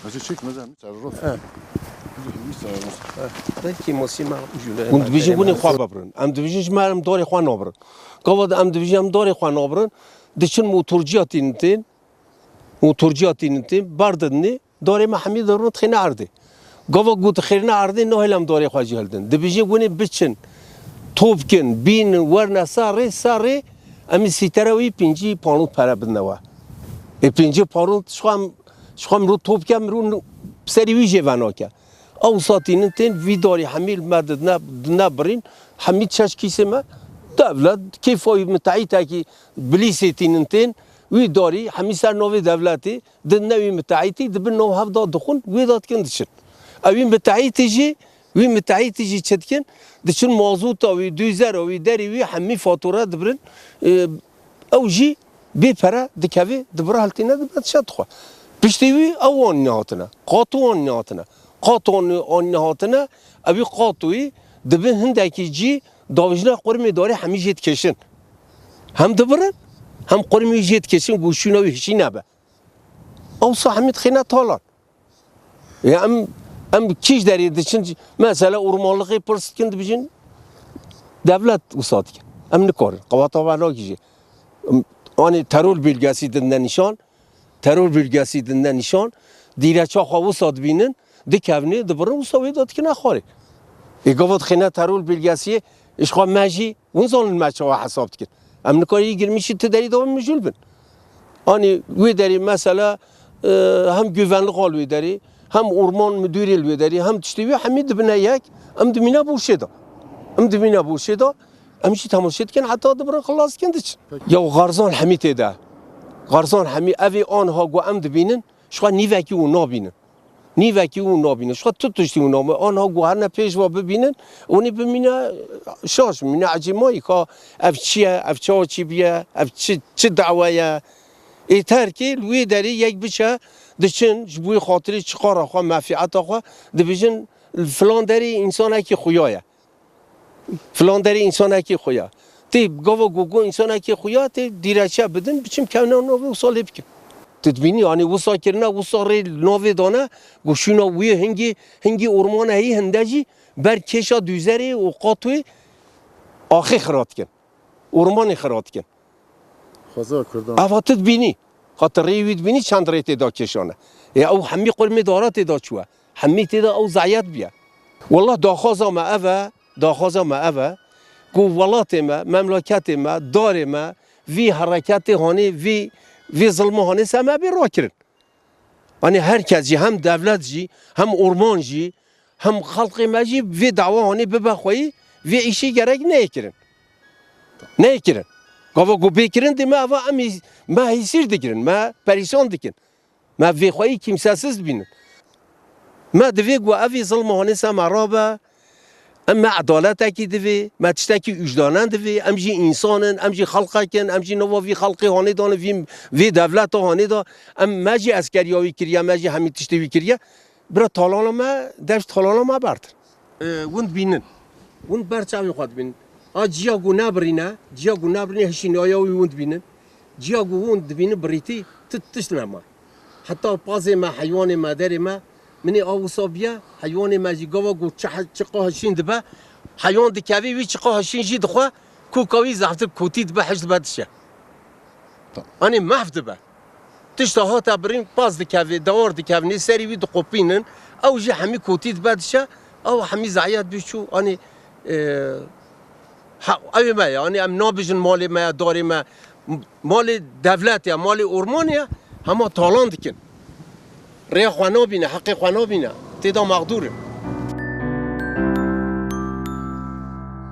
Also schick mir das, تعرف. کی موسی ما جوله اون دیویژن گونی خواب برن ام دیویژن ما داری خوان نبرن قواد ام دیویژن داری خوان نبرن دچن موتورجیاتی نتیم باردنی داری محمی دارون تخینه عرضه قواد گوت خیرنا عرضه نه هلم داری خواجی هلدن دیویژن گونی بچن توپ کن بین ورنا ساره امی سیتراوی پنجی پانوت پره بدنوا پنجی پانوت شخم رو توپ کم رو سری ویژه وناکه او ساتینن تن وی داری حمیل مدد نبرین حمید چش کیسه ما دولت کیفای متعیده کی بلیسیتینن تن وی داری حمید سر نوی دولتی دن نوی متعیدی دبن نو هفته دخون وی داد کندشن اوی متعیدی چتکن دشن موضوع تا وی دویزر وی داری وی حمی فاتوره دبرن او جی بی پره دکوی دبره هلتینه دبرد شد خو پشتیوی اوان نهاتنه قاطوان نهاتنه قاطون آن نهاتنه ابی قاطوی دبن هندکی جی داوجنا قرمی داره همی جت کشن هم دبرن هم قرمی جت کشن گوشونا و هیچی نبه او صاحبت خینا طالان یا ام کیش داری دچن مثلا ارمالقی پرست کند بجن devlet usat kن ام نکارن قوات آوالا کیجی آنی ترول bilgesi دنده نشان terör bölgesi dinden nişan direçe xavu sad binin dikevni dibrin usavı dat ki naxari gavat xina terör bölgesi işqa maji unzal maçava hesap dikin em nikari girmişi tedari davam mecul bin hani ve deri mesela hem güvenlik al ve deri hem orman müdürü ve deri hem tiştivi hem dibine yak em dibine bu şeyda em şi tamaşet ken hatta dibrin xalas kendiç ya garzan hamit eda غرزان همی اوی آنها گو ام دبینن شخوا نیوکی و نابینن شخوا توتشتی و نابینن آنها گو هر نپیش و ببینن اونی ببینه شاش ببینه عجیمایی که اف چیه اف چی بیه اف چه دعویه ایتر که لوی داری یک بچه دچن جبوی خاطری چقار آخوا مفیعت آخوا دبیجن فلان داری انسان اکی خویایه تی گاوا انسان اکی خویات دیرچه بدن بچیم که نه نوی وصال بکن تدبینی آنی وصال کردن وصال نوی دانه گوشونا وی هنگی ارمان هی هندجی بر کشا دوزری و قاطوی آخی خرات کن ارمان خرات کن خدا کردم اوا تدبینی خاطر ریوید بینی چند ریت دا کشانه یا او همی قرمی دارات دا چوه همی تدا او زعیت بیا والله داخوازا ما اوه کو ولات ما مملکت ما دار ما وی حرکت هانی وی ظلم هانی سما بی راکرن یعنی هر کسی هم دولت جی هم ارمان جی هم خلق ما جی وی دعوا هانی ببخوی وی ایشی گرگ نیکرن گاوا گو بیکرن دی ما اوا امی ما هیسیر دکرن ما پریشان دکن ما وی خویی kimsesiz بینن ما دوی گو اوی ظلم هانی سما رابه اما عدالت کی دوی ما تشتکی وجدانند دوی امجی انسانن امجی خلقه کن امجی نووی خلقی هانی دان وی دولت هانی دا ام ماجی اسکریاوی کریه ماجی همین تشتوی کریه برا طالان ما دشت طالان ما برد وند بینن وند برچاوی خود بینن جیاگو نبرینه هشینایاوی وند بینن جیاگو وند بینن بریتی تشتنه ما حتی پازه ما حیوان مادر ما منی آوسابیا حیوان ماجیگاوا گو چقه هشین دبه حیوان دکوی وی چقه هشین جی دخوا کوکاوی زحمت کوتی دبه حشد بدشه آنی محف دبه تشتا ها تبرین پاس دکوی دوار دکوی سری وی دقوپینن او جی همی کوتی دبه دشه او همی زعیت بیشو آنی اوی ما یعنی ام نابجن مال ما داری ما مال دولت یا مال ارمان یا همه تالان دکن ریا خوانا بینه حق خوانا بینه تیدا مقدوره